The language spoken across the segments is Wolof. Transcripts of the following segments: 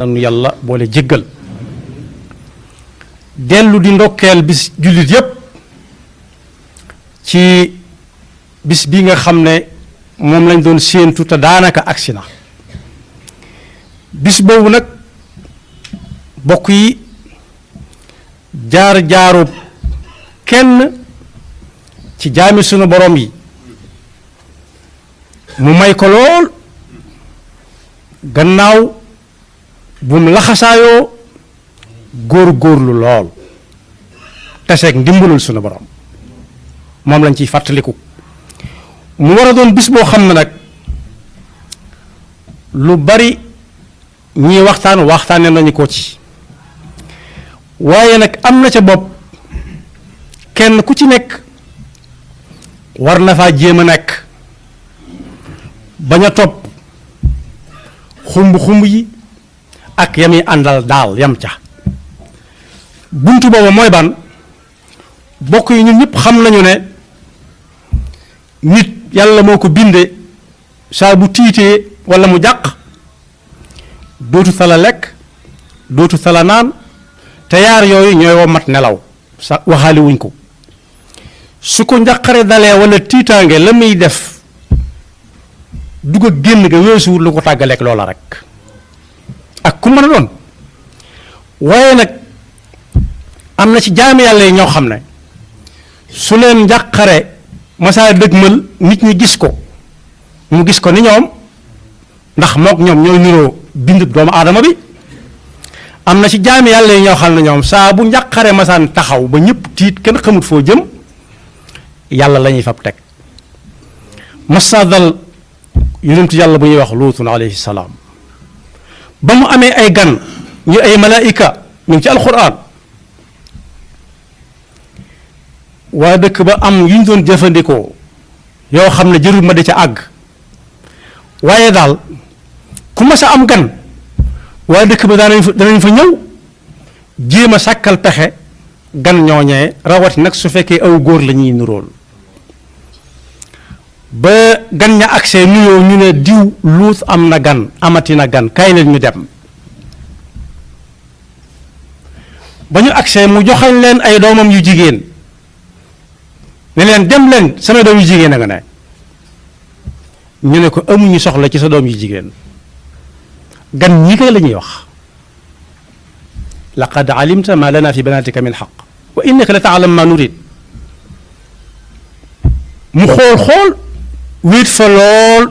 nanu yàlla boole jéggal dellu di ndokkeel bis jullit yépp ci bis bi nga xam ne moom lañ doon séentu te daanaka agsi na bis boobu nag bokk yi jaar-jaaru kenn ci jaami sunu borom yi mu may ko lool gannaaw bu mu laxasaayoo góor-góorlu lool taseeg ndimbalul sunu borom moom lañ ciy fàttaliku mu war a doon bis boo xam ne nag lu bari ñii waxtaane nañu ko ci waaye nag am na ca bopp kenn ku ci nekk war na faa jéem a nekk bañ a topp xumb yi ak yami àndal daal yam ca buntu boobu mooy ban bokk yi ñun ñëpp xam nañu ne nit yàlla moo ko binde saa bu tiitee walla mu jàq dootu tala lekk dootu tala naan te yaar yooyu ñooy wa mat nelaw sa waxaali wuñ ko su ko njàqare dalee walla tiitaange la muy def dugg ak génn ga weesuwul lu ko tàggaleek loola rek ak ku mën a doon waaye nag am na ci jaami yàlla yi ñoo xam ne su leen njàqare masaa dëgmal nit ñi gis ko mu gis ko ni ñoom ndax mook ñoom ñooy niroo bind doomu aadama bi am na ci jaami yàlla yi ñoo xam ne ñoom saa bu njàqare masaan taxaw ba ñëpp tiit kenn xamut foo jëm yàlla la ñuy fab teg masa dal yonentu yàlla bu ñuy wax luutun alayhi salaam ba mu amee ay gan ñu ay malaayika ñu ngi ci alxuraan waa dëkk ba am yu ñu doon jëfandikoo yoo xam ne jërul ma di ca àgg waaye daal ku mas a am gan waa dëkk ba danañ fa ñëw jéem a sàkkal pexe gan ñooñee rawati nag su fekkee aw góor la ñuy nuróol ba gan ña agsee nuyoo ñu ne diw luut am na gan amati na gan kaay leen ñu dem ba ñu agsee mu joxañ leen ay doomam yu jigéen ne leen dem leen sama doom yu jigéen a nga ne ñu ne ko amuñu soxla ci sa doom yu jigéen gan ñi kay la ñuy wax laqad alimta ma lana fi banatika min xaq wa innaka la taalam ma nurid mu xool wéet fa lool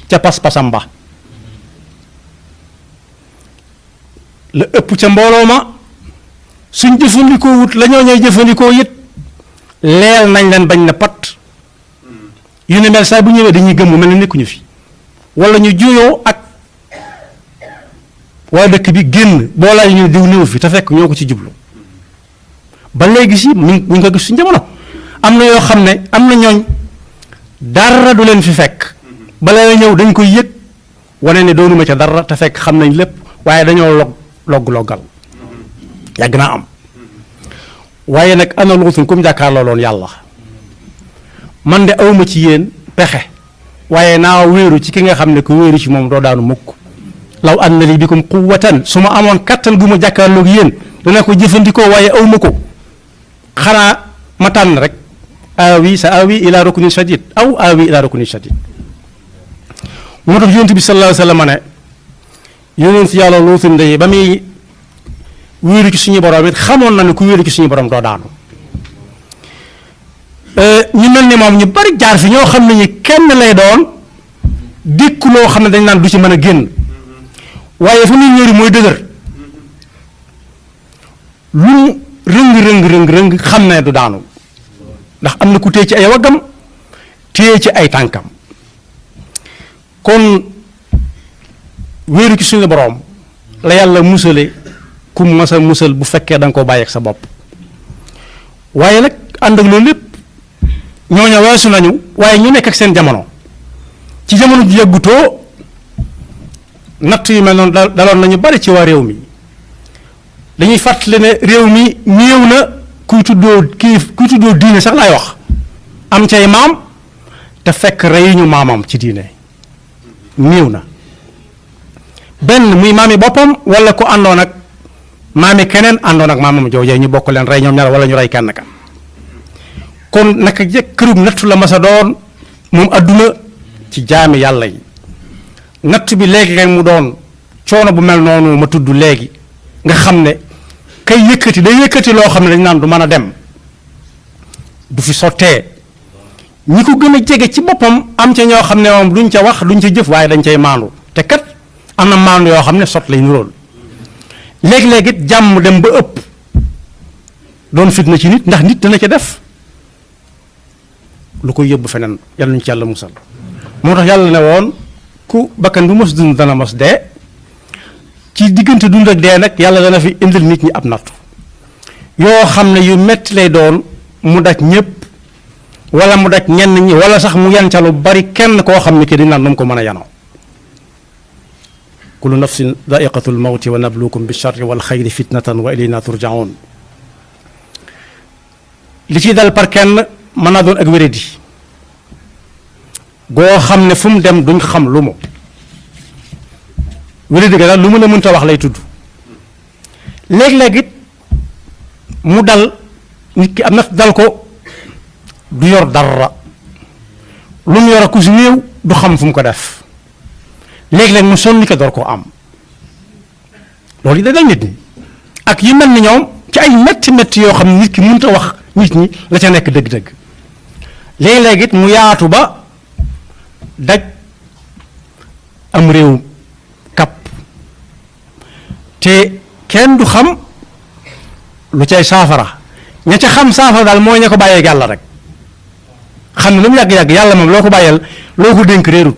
ca pas-pasam ba la ëpp ca mbooloo ma suñ jëfandikoo wut la ñoo ñooy jëfandikoo it leel nañ leen bañ na pat yu ne mel saa bu ñëwee dañuy gëmm mel ne nekkuñu fi wala ñu juyoo ak waa dëkk bi génn boo laaj ñu diw néew fi te fekk ñoo ko ci jublu ba léegi si mu ngi ko gis suñ jamono am na yoo xam ne am na ñooñ dara du leen fi fekk bala la ñëw dañ koy yëg wane ne doonuma ca dara te fekk xam nañ lépp waaye dañoo loggal yàgg naa am waaye nag ana luutun comme jàkkaarloo loon yàlla man de awma ci yéen pexe waaye naa wéeru ci ki nga xam ne ku wéeru ci moom doo daanu mukk law anna li bikum quwwatan su ma amoon kattan gu ma jàkkaarloog yéen dana ko jëfandikoo waaye awma ko xanaa ma tànn rek aawi sa aawi ila ruknin shadid aw aawi ila ruknin shadid moo tax yonent bi sallallahu alayhi wa sallam ne yonent yàlla luutun de ba muy wéeru ci suñu borom it xamoon na ne ku wéeru ci suñu borom doo daanu ñu mel ni moom ñu bari jaar fi ñoo xam ne ñi kenn lay doon dékku loo xam ne dañ naan du ci mën a génn waaye fa muy ñëri mooy dëgër lu rëng xam ne du daanu ndax am na ku téye ci ay waggam téye ci ay tànkam kon wéeru ci suñu borom la yàlla musale ku mas a musal bu fekkee da nga ko bàyyi ak sa bopp waaye nag ànd ak loolu lépp ñooñu weesu nañu waaye ñu nekk ak seen jamono ci jamono ju yàggutoo natt yu mel noonu daloon nañu bari ci waa réew mi dañuy fàttali ne réew mi néew na kuy tuddoo diine sax laay wax am cay maam te fekk reyuñu maamam ci diine néew na benn muy maami boppam wala ku àndoon ak maami keneen àndoon ak maamam joojee ñu bokk leen rey ñoom ñaar wala ñu rey kenn ka kon naka jëkk kërub nattu la masa doon moom adduna ci jaami yàlla yi natt bi léegi kay mu doon coono bu mel noonu ma tudd léegi nga xam ne kay yëkkati day yëkkati loo xam ne dañ naan du mën a dem du fi sottee ñi ko gën a jege ci boppam am ca ñoo xam ne moom duñ ca wax duñ ca jëf waaye dañ cay maandu te kat am na maandu yoo xam ne sot lay nuróol léegi-léegi it jàmm dem ba ëpp doon fitna ci nit ndax nit dana ca def lu koy yóbbu feneen yàlla nañu ci yàlla musal moo tax yàlla ne woon ku bakkan bu mos dund dana mos dee ci diggante dund ak dee nag yàlla dana fi indil nit ñi ab nattu yoo xam ne yu metti lay doon mu daj ñëpp wala mu daj ñenn ñi wala sax mu yan ca lu bari kenn koo xam ne ki dañ naan nu mu ko mën a yanoo kullu nafsin daiqatul mawti wa nabluukum bi charri wal xayri fitnatan wa ilayna turjaun li ciy dal par kenn mën naa doon ak wéradi goo xam ne fu mu dem duñ xam lu mu wéradi ga daal lu mën a mënta wax lay tudd léeg-léeg it mu dal nit ki am na dal ko du yor dara lu mu yor a ku si néew du xam fu mu ko def léeg-léeg mu sonni ko door koo am loolu yi da dal nit ñi ak yi mel ni ñoom ci ay métti métti yoo xam ne nit ki mënut a wax nit ñi la ca nekk dëgg-dëgg léeg-léeg it mu yaatu ba daj am réew kap te kenn du xam lu cay saafara ña ca xam saafara daal mooy ña ko bàyyee yàlla rek xam ne lu mu yàgg-yàgg yàlla moom loo ko bàyyeel loo ko dénk réerut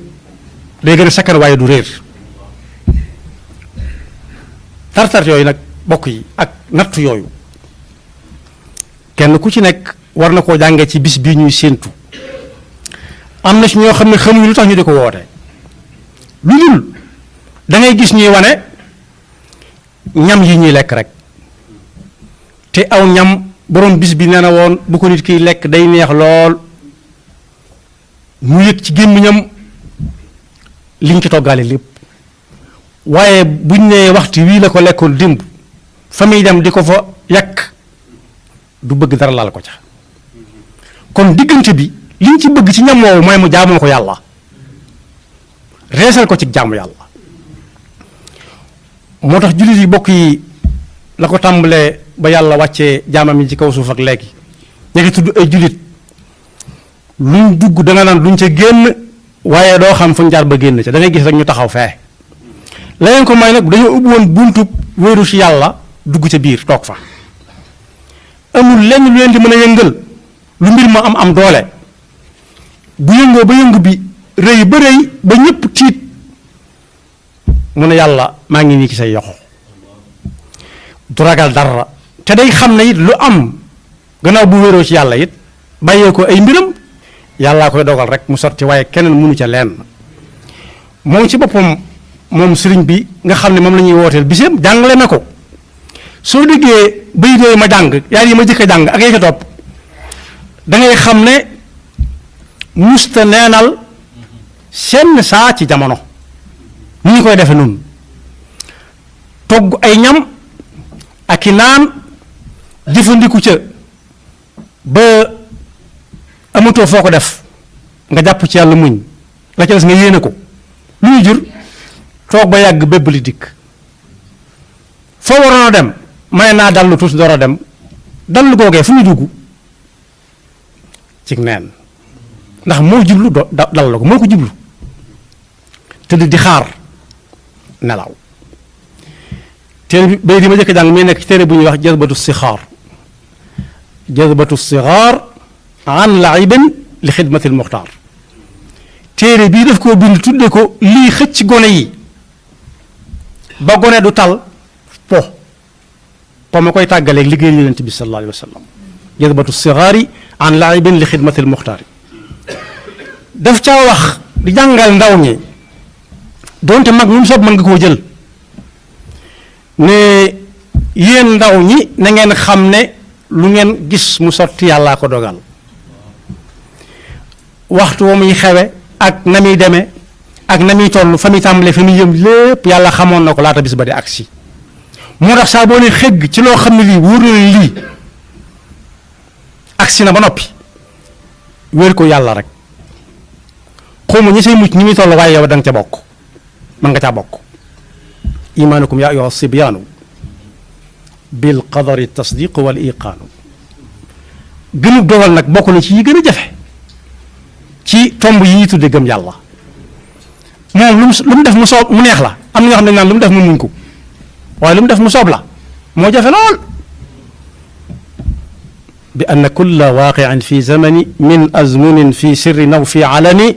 day gën a sakkan waaye du réer tartar yooyu nag bokk yi ak nattu yooyu kenn ku ci nekk war na koo jàngee ci bis bii ñuy séentu am na ci ñoo xam ne xamuñu lu tax ñu di ko woote lu dul da ngay gis ñuy wane ñam yi ñuy lekk rek te aw ñam borom bis bi nee na woon bu ko nit kiy lekk day neex lool mu yëg ci gémmiñam liñ ci toggaale lépp waaye buñ nee waxtu wii la ko lekkoon démb fa muy dem di ko fa yàq du bëgg dara laal ko ca kon diggante bi liñ ci bëgg ci ñam woowu mooy mu jaamoo ko yàlla reesal ko ci jaamu yàlla moo tax jullit yi bokk yi la ko tàmbalee ba yàlla wàccee jaamam yi ci kaw suuf ak léegi ñu ngi tudd ay jullit luñ dugg da nga naan duñ ca génn waaye doo xam fuñ jaar ba génn ca da ngay gis rek ñu taxaw fee leneen ko may nag dañoo ubbi woon buntu wéeru ci yàlla dugg ca biir toog fa amul lenn lu leen di mën a yëngal lu mbir ma am doole bu yëngoo ba yëngu bi rëy ba rëy ba ñëpp tiit mu ne yàlla maa ngi nii ci say yoxo du ragal dara te day xam ne it lu am gannaaw bu wéeroo ci yàlla it bàyyee ko ay mbiram yàllaa koy dogal rek mu sotti waaye keneen mënu ca lenn moom ci boppam moom sëriñ bi nga xam ne moom la ñuy wooteel biseem jàngale na ko soo déggee bay dee ma jàng yaar yi ma jëkk a jàng ak yee ca topp da ngay xam ne musta neenal senn saa ci jamono ni ñu koy defe noonu togg ay ñam ak i naan jëfandiku ca ba amatoo foo ko def nga jàpp ci yàlla muñ la ca des nga yéene ko lu ñu jur toog ba yàgg bébb li dikk foo waroon a dem may naa dallu tuuti door a dem dallu googee fu ñu dugg ci neen ndax moo jublu dallu ko moo ko jublu tëdd di xaar nelaw téere bi bay di ma jëkk jàng muy nekk ci téere bu ñuy wax jazbatu sixaar an laibin li xidmatil muxtaar téere bii daf koo bind tudde ko lii xëcc gone yi ba gone du tal po ma koy tàggaleeg liggéey yonent bi sallallahu alayhi wa sallam jazbatu sixaari an laibin li xidmatil muxtaar daf caa wax di jàngal ndaw ñi doonte mag mu soob mën nga koo jël ne yéen ndaw ñi na ngeen xam ne lu ngeen gis mu sotti yàllaa ko dogal waxtu wa muy xewe ak na muy demee ak na muy toll fa muy tàmbalee fa muy yëm lépp yàlla xamoon na ko laata bis ba di agsi moo tax saa boo ne xëgg ci loo xam ne lii wóor na lii agsi na ba noppi wér ko yàlla rek xaw ma ñi say mucc ñi muy toll waaye yow da nga ca bokk mën nga caa bokk imaanukum yaa ayyuha sibyaanu bil qadari tasdiq wal iqaanu gënu dogal nag bokk na ci yi gën a jafe ci tomb yi ñuy tudde gëm yàlla moom lu mu def mu soob mu neex la am na ñoo xam ne naan lu mu def mu muñ ko waaye lu mu def mu soob la moo jafe lool bi anna kulla waaqi'in fi zamani min azmunin fi sirrin aw fi alani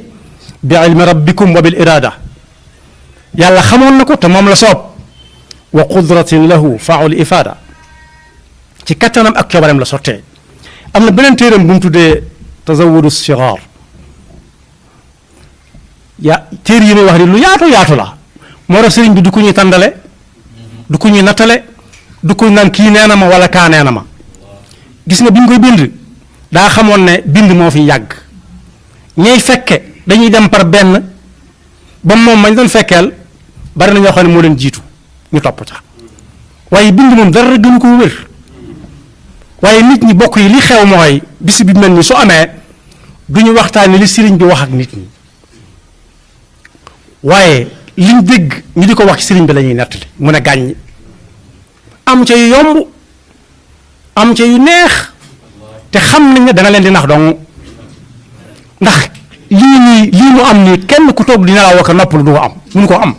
bi ilmi rabbikum wa bil irada yàlla xamoon na ko te moom la soob wa qudratin lahu faul ifada ci kattanam ak coobareem la sottee am na beneen téeram bu mu tuddee tazawudu sigaar téere yi muy wax ni lu yaatu la moo tax sëriñ bi du ko ñuy tàndale du ko ñuy nattale du ko naan kii nee na ma wala kaa nee na ma gis nga bi ñu koy bind daa xamoon ne bind moo fi yàgg ñay fekke dañuy dem par benn ba moom mañ doon fekkeel bari na ñoo xam ne moo leen jiitu ñu topp ca waaye bind moom dara gënu ko wér waaye nit ñi bokk yi li xew mooy bis bi mel ni su amee du ñu waxtaane li sëriñ bi wax ak nit ñi waaye liñ dégg ñu di ko wax ci sëriñ bi la ñuy nettali mu ne gàññ am ca yu yomb am ca yu neex te xam nañ ne dana leen di nax dong ndax lii mu am nii kenn ku toog di nelaw ak noppalu du ko am mënu ko am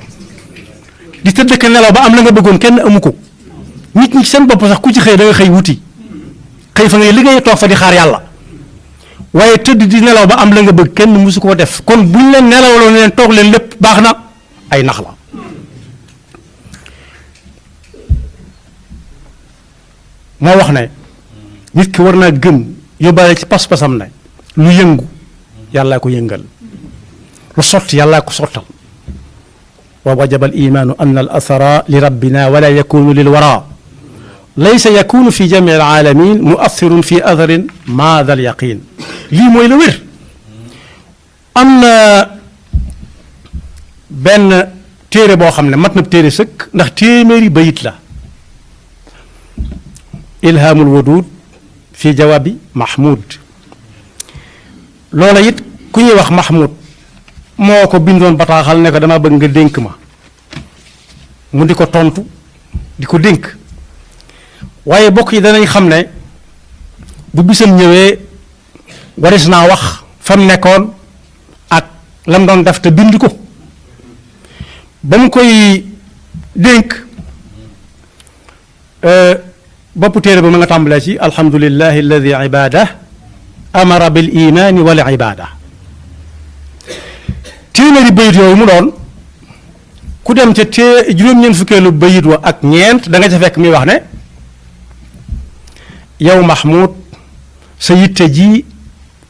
di tëdd ka nelaw ba am la nga bëggoon kenn amu ko nit ñi seen bopp sax ku ci xëy da nga xëy wuti xëy fa ngay liggéey toog fa di xaar yàlla waaye tëdd di nelaw ba am la nga bëgg kenn musu koo def kon buñ leen nelawloo ne leen toog leen lépp baax na ay nax la moo wax ne nit ki war naa gëm yóbbaale ci pas-pasam ne lu yëngu yàllaa ko yëngal lu sotti yàllaa ko sottal wa wajaba al imaanu anna al athara li rabbina wala yakunu lil wara laysa yakunu fi jami al alamin muathirun fi atharin ma dal yaqin lii mooy la wér am na benn téere boo xam ne mat na téere sëkk ndax téeméeri bayit la ilhaamul wadud fi jawaabi mahmud loola it ku ñuy wax mahmud moo ko bindoon bataaxal ne ko dama bëgg nga dénk ma mu di ko tontu di ko dénk waaye bokk yi danañ xam ne bu bisam ñëwee waris naa wax fa mu nekkoon ak lam doon def te bind ko ba mu koy dénk bopp téere ba ma nga tàmbalee ci alhamdulillahi alladi ibada amara bil imani wal ibada téeméeri bayit yooyu mu doon ku dem ca juróom-ñeent fukkeelu bayit wa ak ñeent da nga ca fekk muy wax ne yow Mahmoud sa yitte ji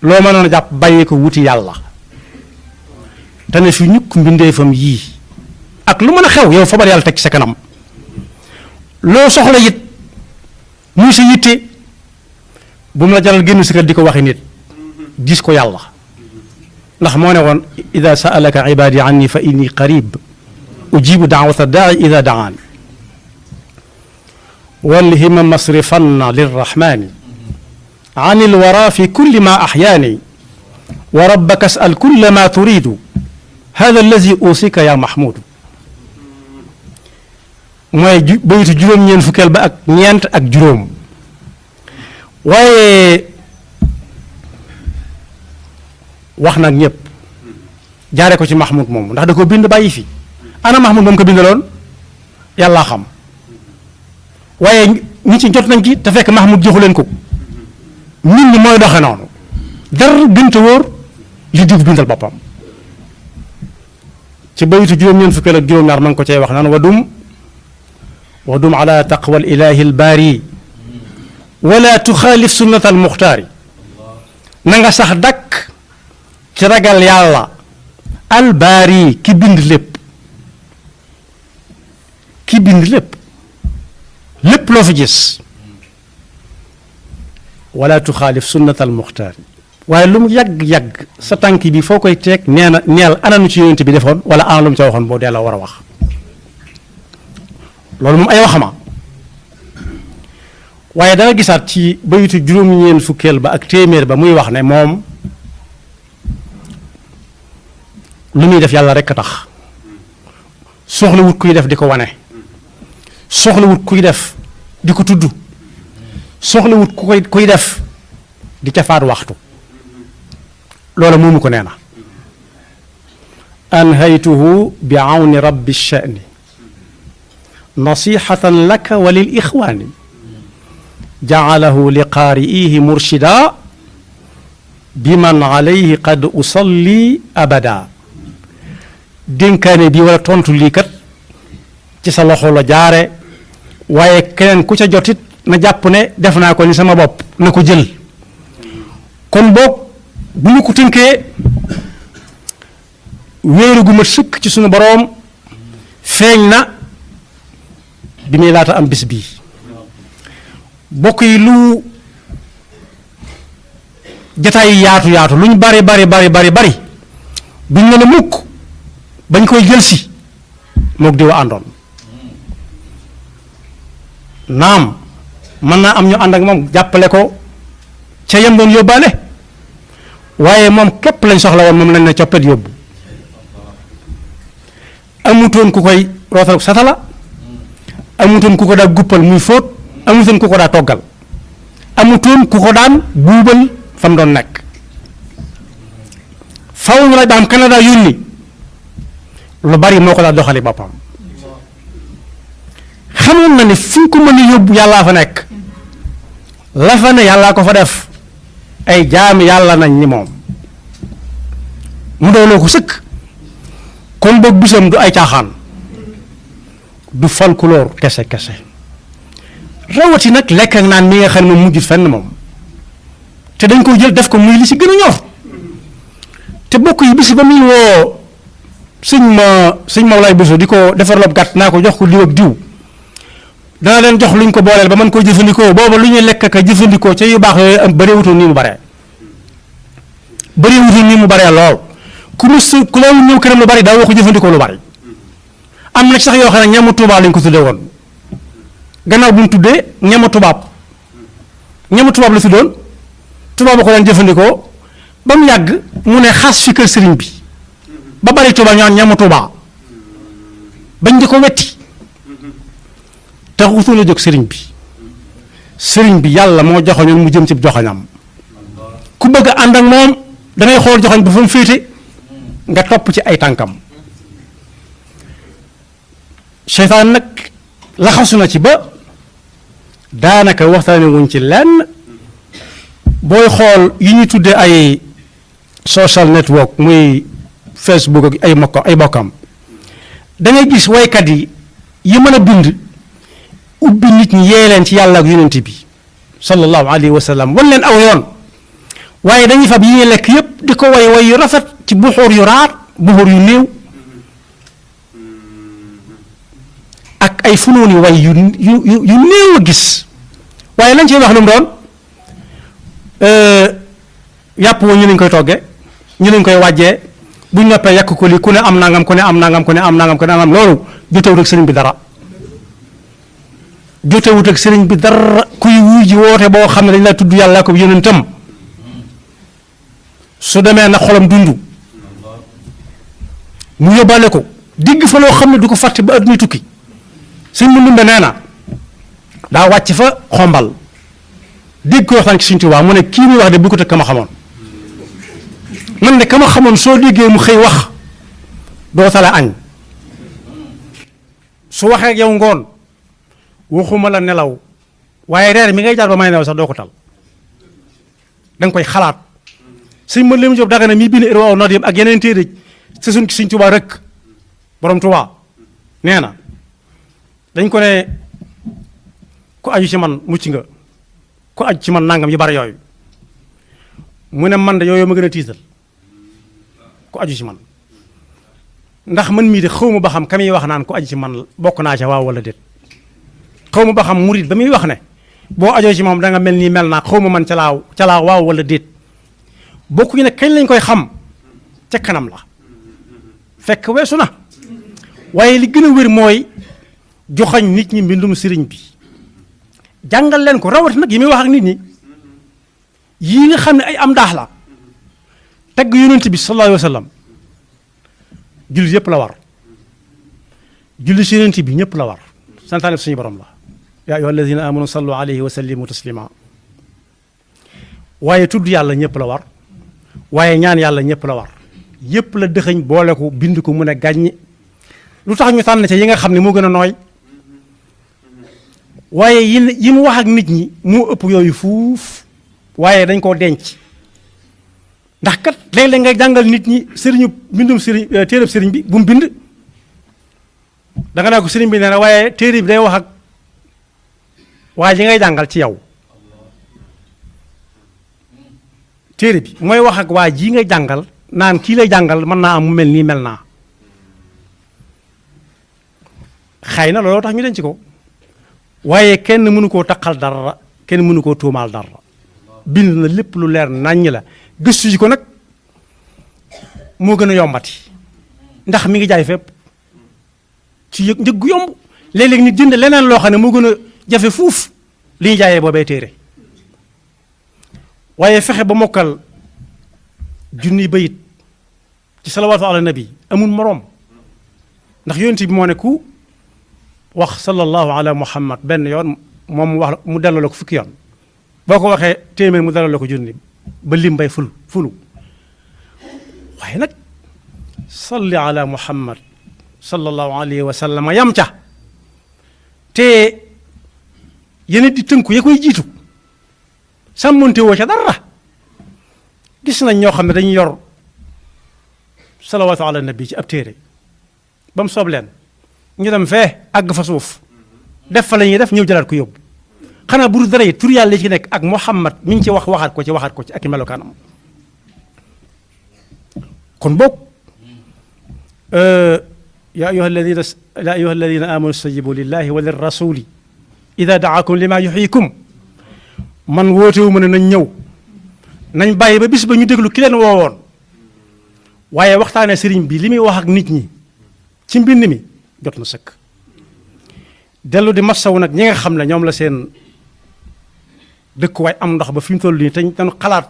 loo mënoon a jàpp bàyyi ko wuti yàlla te ne fi ñukk mbindeefam yii ak lu mën a xew yow fabar yàlla teg ci sa kanam loo soxla it muy sa yitte bu mu la jaral génn si kër di ko waxi nit gis ko yàlla ndax moo ne woon ida saalaka ibadi anni fa inni qarib ujibu daawata daai ida daani walhima masrifanna lirrahmani an ilwara fi kulli ma axyaani wa rabbaka asal kulla ma turidu hada allazi usika ya mahmudu mooy bayitu juróom-ñeent fukkeel ba ak ñeent ak juróom waaye wax nag ñëpp jaare ko ci Mahmoud moom ndax da ko bind bàyyi fi ana Mahmoud moom ko bindaloon yàllaa xam waaye ñi ci jot nañ ci te fekk Mahmoud joxu leen ko nit ñi mooy doxe noonu dara gënta wóor li diw bindal boppam ci bayitu juróom-ñeent fukkeel ak juróom-ñaar ma ngi ko cay wax naan wa dum ala taqwa al ilahi al baari wala tuxaalif sunnat al muxtaari na nga sax dakk ci ragal yàlla al baari ki bind lépp ki bind lépp loo fi gis wala tuxaalif sunnat al muxtaari waaye lu mu yàgg-yàgg sa tànk bi foo koy teeg nee na neel ana nu ci yonent bi defoon wala ana lu mu ca waxoon boo delloo war a wax loolu moom ay waxama waaye danga gisaat ci bayitu juróom-ñeent fukkeel ba ak téeméer ba muy wax ne moom lu muy def yàlla rekk a tax soxlawut kuy def di ko wane soxlawut kuy def di ko tudd soxlawut kuy def di ca faat waxtu loola moomu ko nee na anhaytuhu bi awni rabbi sha'ni nasihatan laka wa lil ixwaani jaalahu li qaari'ihi murshida biman alayhi qad usalli abada dénkaane bi wala tontu lii kat ci sa loxo la jaare waaye keneen ku ca jotit na jàpp ne def naa ko ni sama bopp na ko jël kon boog bu ñu ko tënkee wéeru gu mat sëkk ci sunu boroom feeñ na bi muy laata am bis bii bokk yi lu jataay yaatu luñ bari duñ mën a mukk bañ koy jël si mook diwa àndoon naam mën naa am ñu ànd ak moom jàppale ko ca yem doon yóbbaale waaye moom képp lañ soxla woon moom lañ ne coppet yóbbu amutoon ku koy rootal satala amutoon ku ko daa guppal muy fóot amutoon ku ko daa toggal amutoon ku ko daan buubal fa mu doon nekk faw ñu la daam Canada yónni lu bari moo ko daa doxali boppam xamoon na ne fu ñu ko mën a yóbbu yàllaa fa nekk la fa ne yàllaa ko fa def ay jaami yàlla nañ ni moom mu dooloo ko sëkk kon boog bisam du ay caaxaan du folklore kese rawati nag lekk ak naan mi nga xam ne moom mujjut fenn moom te dañ koy jël def ko muy li si gën a ñor te bokk yi bisi ba muy woo sëñ Mawlaay Bousso di ko defar lob gàtt naa ko jox ko diw ak diw dana leen jox luñ ko booleel ba mën koo jëfandikoo booba lu ñuy lekk ak jëfandikoo ca yu baax yooyu am bëreewutoon nii mu baree lool ku la ñëw këram lu bari daa woo ko jëfandikoo lu bari am na sax yoo xam ne ñamu tubaab lañ ko tuddee woon gannaaw bu ñu tuddee ñamu tubaab la fi doon tubaab ba ko daan jëfandikoo ba mu yàgg mu ne xas fi kër sëriñ bi ba bari tubaab ñaan ñamu tubaab bañ di ko wetti taxutoon a jóg sëriñ bi yàlla moo joxoñoon mu jëm ci joxoñam ku bëgg a ànd ak moom dangay xool joxoñ ba fa mu féete nga topp ci ay tànkam seytaan nag laxasu na ci ba daanaka waxtaane wuñ ci lenn booy xool yi ñu tuddee ay social network muy Facebook ak ay bokkam da ngay gis waykat yi mën a bind ubbi nit ñi yee leen ci yàlla ak yonent bi sallallahu alayhi wa sallam wan leen aw yoon waaye dañuy fab yi ñuy lekk yépp di ko way yu rafet ci buxóor yu raar buxóor yu néew ak ay funooni way yu néew a gis waaye lañ ciy wax lu mu doon yàpp woo ñu lañ koy togge ñu lañ koy wàjjee buñ noppee yàq ko lii ku ne am nangam loolu jotewut ak sëriñ bi dara jotewut ak sëriñ bi dara kuy wuy ji woote boo xam ne dañ lay tudd yàlla ko yonentam su demee na xolam dund mu yóbbaale ko digg fa loo xam ne du ko fàtte ba adduna tukki sëñ mu ndumbe nee na daa wàcc fa xombal dégg ko waxtaan ci Sëñ Tuubaa mu ne kii muy wax de bu ko teg ka ma xamoon man de ka ma xamoon soo déggee mu xëy wax doo tala añ su waxee ak yow ngoon waxuma la nelaw waaye reer mi ngay jaar ba may nelaw sax doo ko tal da nga koy xalaat sëñ mën leen Jóob daga na mi bind Irwaa Nadim ak yeneen téere ci Sëñ Tuubaa rek borom Tuubaa nee na dañ ko ne ku aju ci man mucc nga ku aju ci man nangam yu bari yooyu mu ne man de yooyu ma gën a tiital ku aju ci man ndax man mii de xaw ma ba xam ka muy wax naan ku aju ci man bokk naa ca waaw wala déet xaw ma ba xam murit ba muy wax ne boo ajoo ci moom da nga mel nii mel naa xaw ma man ca laa waaw wala déet bokkuñu ne kañ lañ koy xam ca kanam la fekk weesu na waaye li gën a wér mooy joxañ nit ñi mbindum sëriñ bi jàngal leen ko rawati nag yi muy wax ak nit ñi yii nga xam ne ay am daax la tagg yonent bi sallallahu alayhi wa sallam jullit yëpp la war julli si yonent bi ñëpp la war santaane suñu borom la yaa ayyuha alladina amanu sallu alayhi wa sallimu taslima waaye tudd yàlla ñëpp la war waaye ñaan yàlla ñëpp la war yëpp la dëxëñ boole ko bind ko mun a gàññi lu tax ñu tànn ca yi nga xam ne moo gën a nooy waaye yi mu wax ak nit ñi moo ëpp yooyu fuuf waaye dañ koo denc ndax kat léeg-léeg nga jàngal nit ñi sëriñu bindum sëriñ téereb sëriñ bi bu mu bind da nga naa ko sëriñ bi nee na waaye téere bi day wax ak waaye ji ngay jàngal ci yow téere bi mooy wax ak waa ji ngay jàngal naan kii lay jàngal mën naa am mu mel nii mel naa xëy na looloo tax ñu denc ko waaye kenn mënu koo taqal dara kenn mënu koo tuumaal dara bind na lépp lu leer naññ la gëstu ji ko nag moo gën a yombati ndax mi ngi jaay fépp ci njëg gu yomb léeg-léeg ñu jënd leneen loo xam ne moo gën a jafe fuuf li ñu jaayee boobee téere waaye fexe ba mokkal junni bayit ci salawaatu ala nabi amul moroom ndax yonent bi moo ne ku wax sallallahu ala muhammad benn yoon moom mu wax mu delloo la ko fukki yoon boo ko waxee téeméer mu delloo la ko junni ba lim bay fulu waaye nag salli ala muhammad sallallahu alayhi wa sallam yam ca te yeneen di tënku ya koy jiitu sàmmonte woo ca dara gis nañ ñoo xam ne dañuy yor salawaatu ala nabi ci ab téere ba mu soob leen ñu dem fee àgg fa suuf def fa la ñuy def ñëw jëlaat ko yóbbu xanaa bu dul dara yi tur yàlla ci nekk ak muhammad mi ngi ci waxaat ko ci ak i melokaanam kon boog yaa ayyuha alladina amanu stajibu lillahi wa lirrasuli ida daakum lima yuxyikum man wootewu ma ne nañ ñëw nañ bàyyi ba bis ba ñu déglu ki leen woowoon waaye waxtaane sëriñ bi li muy wax ak nit ñi ci mbind mi jot na sëkk dellu di massawu nag ñi nga xam ne ñoom la seen dëkkuwaay am ndox ba fi mu toll nii te dañu xalaat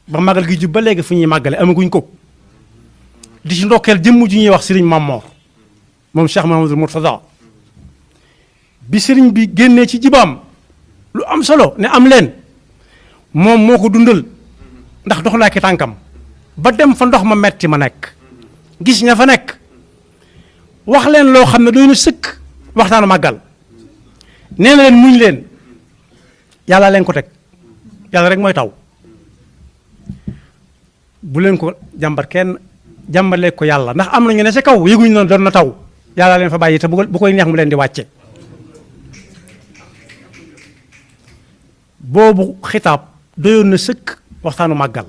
ba magal gi jub ba léegi fu ñuy màggale amaguñ ko di ci ndokkeel jëmm ju ñuy wax sëriñ Mamor moom Cheikh Mahamadul Murtada bi sëriñ bi génnee ci jibaam lu am solo ne am leen moom moo ko dundal ndax dox naa ki tànkam ba dem fa ndox ma metti ma nekk gis ña fa nekk wax leen loo xam ne doy na sëkk waxtaanu màggal nee na leen muñ leen yàlla leen ko teg yàlla rek mooy taw bu leen ko jàmbat kenn jàmbale ko yàlla ndax am nañu ne ca kaw yëguñu noonu doon na taw yàlla leen fa bàyyi te bu koy neex mu leen di wàcce boobu xitaab doyoon na sëkk waxtaanu màggal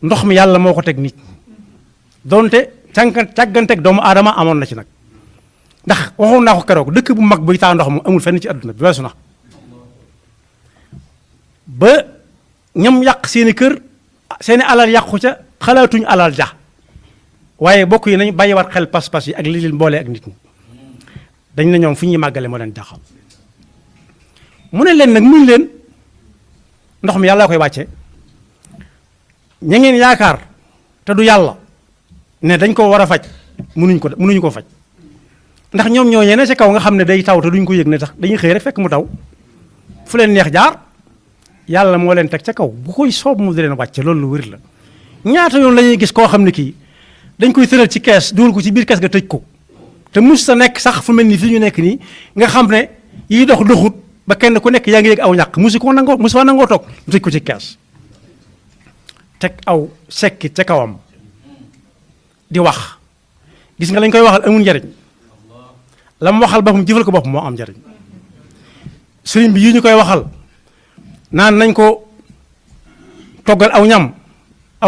ndox mi yàlla moo ko teg nit donte càgganteeg doomu aadama amoon na ci nag ndax waxoon naa ko keroog dëkk bu mag buy taa ndox mu amul fenn ci àdduna bi weesu na ba ñam yàq seeni kër seeni alal yàqu ca xalaatuñ alal ja waaye bokk yi nañ bàyyiwaat xel pas-pas yi ak li leen boole ak nit ñi dañ ne ñoom fu ñuy màggale moo leen jaxal mu ne leen nag muñ leen ndox mi yàlla koy wàcce ña ngeen yaakaar te du yàlla ne dañ ko war a faj mënuñu ko faj ndax ñoom ñoo ñene ca kaw nga xam ne day taw te duñ ko yëg ne tax dañuy xëy rek fekk mu taw fu leen neex jaar yàlla moo leen teg ca kaw bu koy soob mu di leen wàcce loolu lu wér la ñaata yoon la ñuy gis koo xam ne kii dañ koy tëral ci kees dugal ko ci biir kees ga tëj ko te mus sa nekk sax fu mel ni fii ñu nekk nii nga xam ne yiy dox doxut ba kenn ku nekk yaa ngi yëg aw ñàq musu fa nangoo toog ñu tëj ko ci kees teg aw sekki ca kawam di wax gis nga lañ koy waxal amul njariñ la mu waxal boppam jëfal ko boppam moo am njariñ sëriñ bi yi ñu koy waxal naan nañ ko toggal aw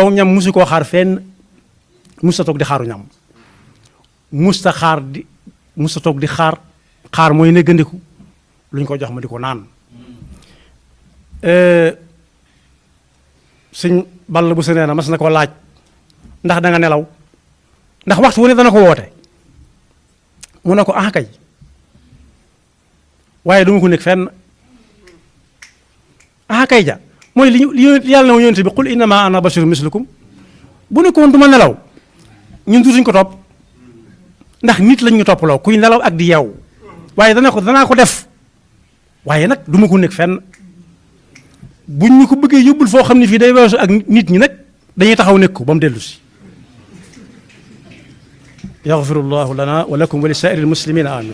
ñam musu koo xaar fenn musta toog di xaaru ñam musta toog di xaar mooy néggandiku lu ñu ko jox ma di ko naan sëñ Balla bu sënee na mas na ko laaj ndax da nga nelaw ndax waxtu wu ne dana ko woote mu ne ko ah kay waaye du ma ko nekk fenn ah kay ja mooy li yàlla na ma yonent bi qul innama ana basharun mislukum bu nekkoon du ma nelaw ñun dutuñ ko topp ndax nit lañ ñu toppaloo kuy nelaw ak di yeewu waaye danaa ko def waaye nag du ma ko nekk fenn buñ ñu ko bëggee yóbbul foo xam ne fii day weesu ak nit ñi nag dañuy taxaw nekk ko ba mu dellu si yaxfirullahu lana wa lakum wa li saa'iril muslimina amin